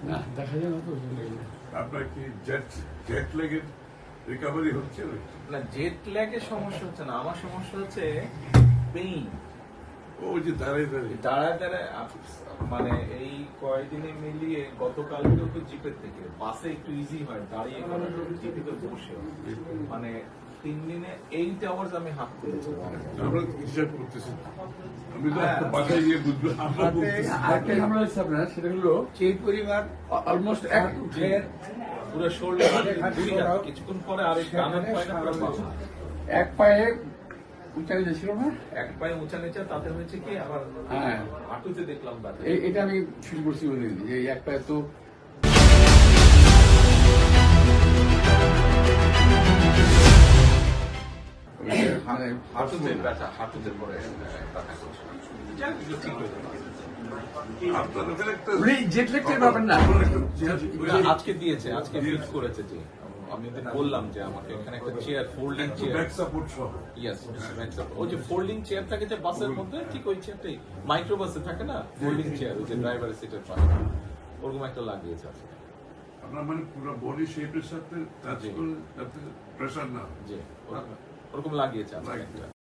না দেখা যায় না তো। আপনার কি জেট ল্যাগের রিকভারি হচ্ছে না, জেট ল্যাগের সমস্যা হচ্ছে না, আমার সমস্যা হচ্ছে পেইন। ওই যে দাঁড়ায় দাঁড়ায় মানে এই কয়েকদিনে মিলিয়ে গতকালকেও তো জিপের থেকে বাসে একটু ইজি হয়, দাঁড়িয়ে জিপে তো বসে মানে 3 দিনে 8 আওয়ার্স আমি হাত করেছি। আমরা হিসাব করতেছি, আমি তো বাসায় গিয়ে বুঝবো। আরেকটা ঝামেলা হচ্ছে আপনার, সেটা হলো সেই পরিমাণ অলমোস্ট পুরো শোল্ডার কিছুক্ষণ পরে আরেক ডানের পায়টা পুরো বাঁকা। এক পায়ে উঁচা নিচে ছিল না, এক পায়ে উঁচা নিচা, তাতে হয়েছে কি আবার হ্যাঁ হাঁটুতে দেখলাম ব্যথা। এটা আমি শুরু করছি বলে যে এই এক পায়ে তো মানে হাঁটুতে ব্যথা, হাঁটুতে পরে ব্যথা করছে। যাক, ঠিক হয়ে যাবে। আপনার ওখানে একটা জেট ল্যাগটা পাবেন না। আজকে দিয়েছে, আজকে ফিক্স করেছে যে আমি ওদের বললাম যে আমাকে এখানে একটা chair, folding chair, back support সহ। ইয়েস, ওই যে ফোল্ডিং চেয়ার থাকে যে বাসের মধ্যে, ঠিক ওই চেয়ারটাই মাইক্রো বাসে থাকে না, ফোল্ডিং চেয়ার, ওই যে ড্রাইভারের সিটের পাশে, ওরকম একটা লাগিয়েছে আজকে। আপনার মানে পুরো বডি শেপের সাথে টাচ করে যাতে প্রেশার না হয়। জি, ওরকম লাগিয়েছে আজকে একটা।